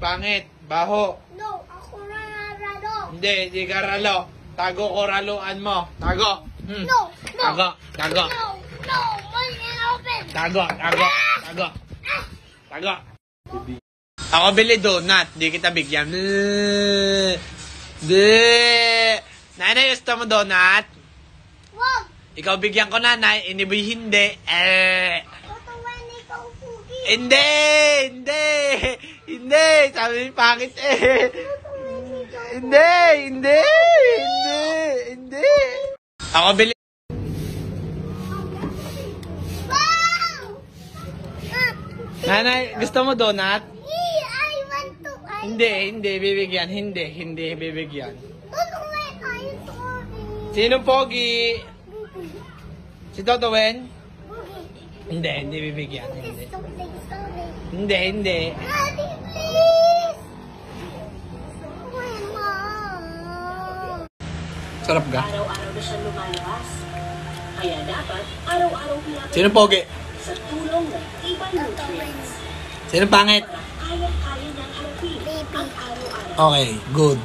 pangit. Baho. No, ako ralo. Hindi ka ralo. Tago ko raluan mo. Tago. No. Tago. No, money open. Tago. Ako bili donut. Di kita bigyan. Nanay, gusto mo donut? Wag. Ikaw bigyan ko, nanay. Iniboy hindi. Tutuwan ikaw, Pugi. Hindi. Sabi ni pangit Hindi. Ako bili. Wow! Nanay, gusto mo donut? I want to. Hindi bibigyan. Hindi bibigyan. Tutuwan kayo, Pugi. Sino pogi? Si Toto Wen? Pugi. Hindi bibigyan. Something. Hindi. Daddy, please. Mama. Sarap ga? Araw-araw na siya lumalabas. Kaya dapat araw-araw pinapalabas Sino pogi? sa tulong ng ibang nutrients. Sino pangit? Kaya-kaya niyang harapin ang araw-araw. Okay, good.